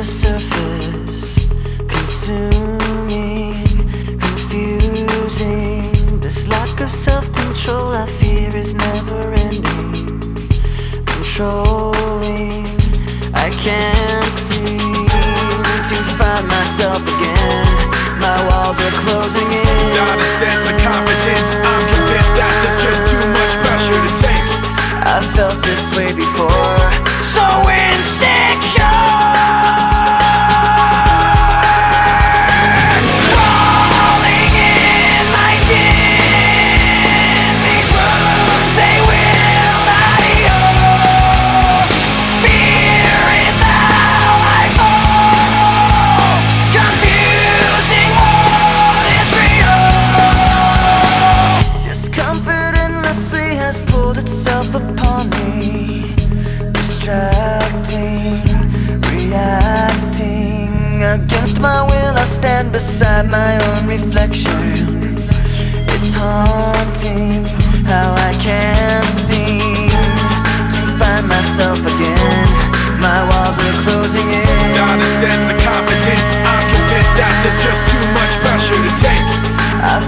the surface, consuming, confusing. This lack of self-control I fear is never ending, controlling. I can't seem to find myself again. My walls are closing in. Without a sense of confidence, I'm convinced that there's just too much pressure to take. I felt this way before, so insecure. Upon me, distracting, reacting. Against my will I stand beside my own reflection. It's haunting how I can't seem to find myself again. My walls are closing in. Without a sense of confidence, I'm convinced that there's just too much pressure to take. I